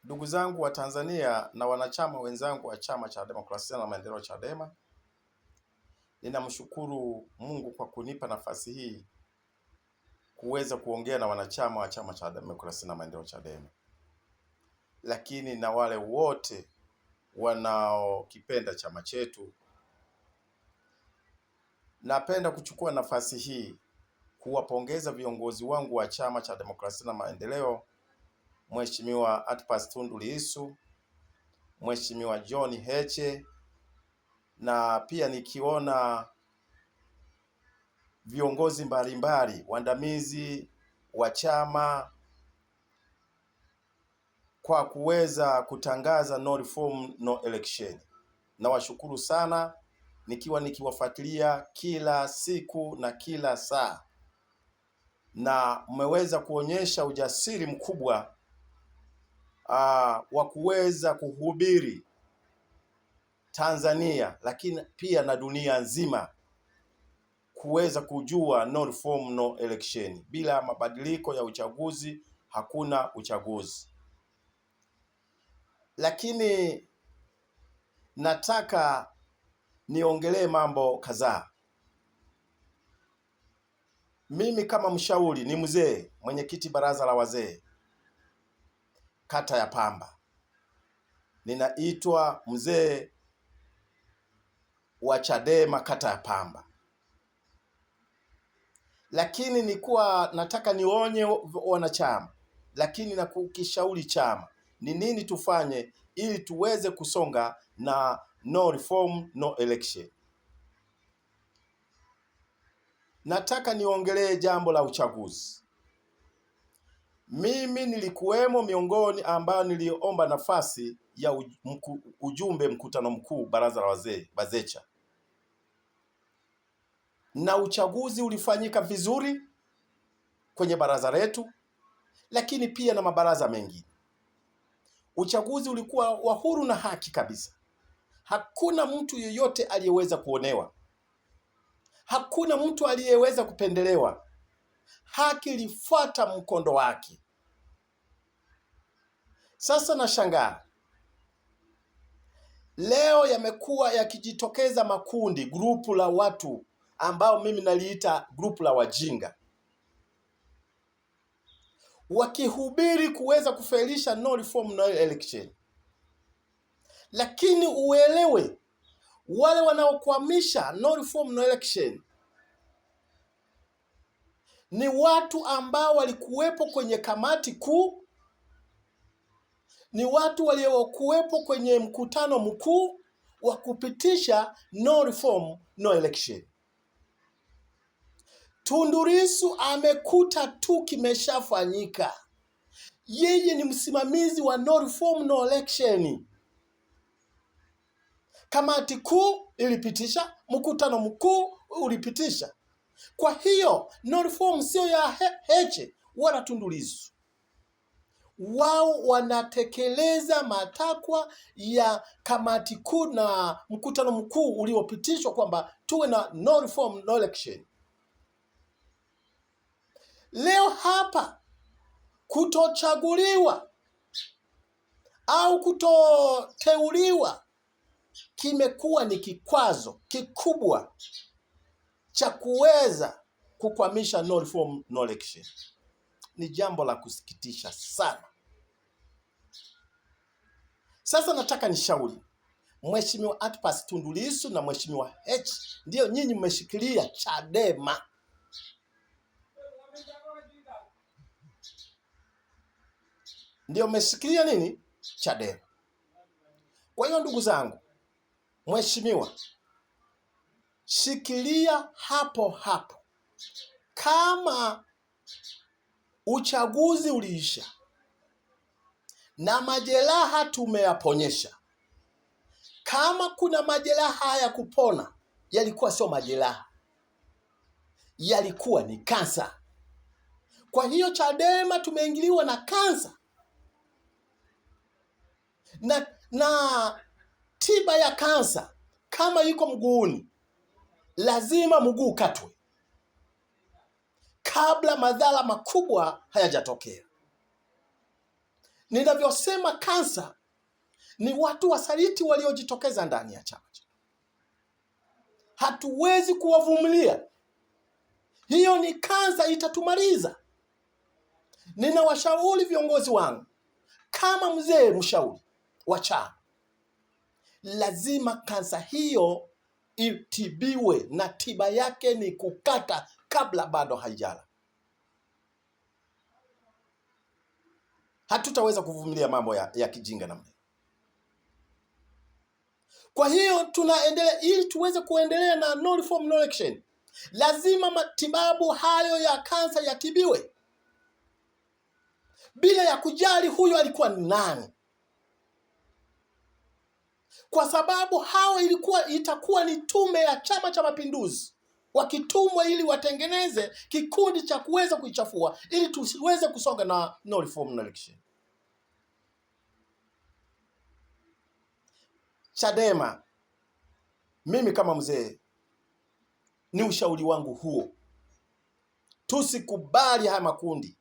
Ndugu zangu wa Tanzania na wanachama wenzangu wa Chama cha Demokrasia na Maendeleo Chadema, ninamshukuru Mungu kwa kunipa nafasi hii kuweza kuongea na wanachama wa Chama cha Demokrasia na Maendeleo Chadema, lakini na wale wote wanaokipenda chama chetu. Napenda kuchukua nafasi hii kuwapongeza viongozi wangu wa Chama cha Demokrasia na Maendeleo, Mheshimiwa Antipas Tundu Lissu, Mheshimiwa John Heche, na pia nikiona viongozi mbalimbali waandamizi wa chama kwa kuweza kutangaza no reform no election. Nawashukuru sana, nikiwafuatilia kila siku na kila saa, na mmeweza kuonyesha ujasiri mkubwa wa kuweza kuhubiri Tanzania, lakini pia na dunia nzima kuweza kujua no reform no election. Bila mabadiliko ya uchaguzi hakuna uchaguzi. Lakini nataka niongelee mambo kadhaa. Mimi kama mshauri, ni mzee, mwenyekiti baraza la wazee kata ya Pamba. Ninaitwa mzee wa Chadema kata ya Pamba. Lakini nilikuwa nataka nionye wanachama, lakini na kukishauri chama ni nini tufanye ili tuweze kusonga na no reform no election. Nataka niongelee jambo la uchaguzi. Mimi nilikuwemo miongoni ambao niliomba nafasi ya ujumbe mkutano mkuu baraza la wazee Bazecha, na uchaguzi ulifanyika vizuri kwenye baraza letu, lakini pia na mabaraza mengine. Uchaguzi ulikuwa wa huru na haki kabisa. Hakuna mtu yeyote aliyeweza kuonewa, hakuna mtu aliyeweza kupendelewa. Haki ilifuata mkondo wake. Sasa nashangaa leo yamekuwa yakijitokeza makundi, grupu la watu ambao mimi naliita grupu la wajinga, wakihubiri kuweza kufelisha no reform no election. Lakini uelewe, wale wanaokwamisha no reform no election ni watu ambao walikuwepo kwenye kamati kuu, ni watu waliokuwepo kwenye mkutano mkuu wa kupitisha no reform no election. Tundu Lissu amekuta tu kimeshafanyika. Yeye ni msimamizi wa no reform no election. Kamati kuu ilipitisha, mkutano mkuu ulipitisha. Kwa hiyo no reform sio ya Heche wala Tundu Lissu. Wao wanatekeleza matakwa ya kamati kuu na mkutano mkuu uliopitishwa kwamba tuwe na no reform no election. Leo hapa kutochaguliwa au kutoteuliwa kimekuwa ni kikwazo kikubwa cha kuweza kukwamisha no reform no election. Ni jambo la kusikitisha sana. Sasa nataka nishauri Mheshimiwa Antipas Tundu Lissu na Mheshimiwa Heche, ndio nyinyi mmeshikilia Chadema. Ndio mmeshikilia nini? Chadema. Kwa hiyo ndugu zangu, mheshimiwa, shikilia hapo hapo. Kama uchaguzi uliisha na majeraha tumeyaponyesha, kama kuna majeraha ya kupona, yalikuwa sio majeraha, yalikuwa ni kansa. Kwa hiyo Chadema tumeingiliwa na kansa, na tiba ya kansa kama iko mguuni, lazima mguu katwe kabla madhara makubwa hayajatokea. Ninavyosema kansa ni watu wasaliti waliojitokeza ndani ya chama. Hatuwezi kuwavumilia. Hiyo ni kansa, itatumaliza. Ninawashauri viongozi wangu, kama mzee mshauri wa chama, lazima kansa hiyo itibiwe, na tiba yake ni kukata kabla bado haijala. Hatutaweza kuvumilia mambo ya kijinga namna. Kwa hiyo tunaendelea, ili tuweze kuendelea na no reform no election, lazima matibabu hayo ya kansa yatibiwe bila ya kujali huyo alikuwa ni nani, kwa sababu hao itakuwa ni tume ya Chama cha Mapinduzi wakitumwa ili watengeneze kikundi cha kuweza kuichafua ili tusiweze kusonga na no reform no election. Chadema, mimi kama mzee, ni ushauri wangu huo, tusikubali haya makundi.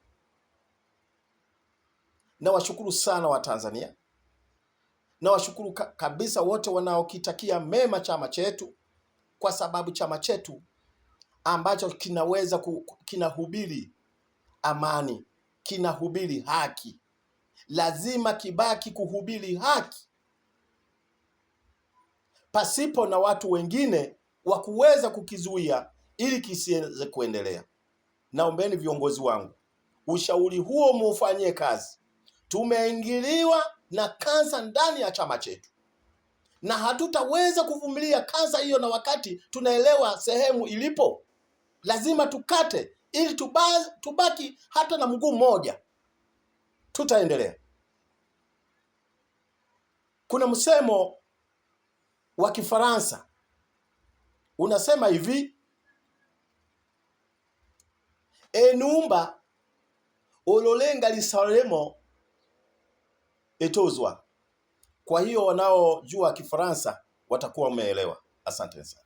Na washukuru sana wa Tanzania, na washukuru kabisa wote wanaokitakia mema chama chetu, kwa sababu chama chetu ambacho kinaweza kinahubiri amani, kinahubiri haki, lazima kibaki kuhubiri haki, pasipo na watu wengine wa kuweza kukizuia ili kisiweze kuendelea. Naombeni viongozi wangu, ushauri huo muufanyie kazi. Tumeingiliwa na kansa ndani ya chama chetu, na hatutaweza kuvumilia kansa hiyo, na wakati tunaelewa sehemu ilipo, lazima tukate ili tubaki hata na mguu mmoja. Tutaendelea. Kuna msemo wa Kifaransa unasema hivi, enumba ololenga lisalemo etozwa. Kwa hiyo wanaojua Kifaransa watakuwa wameelewa. Asante sana.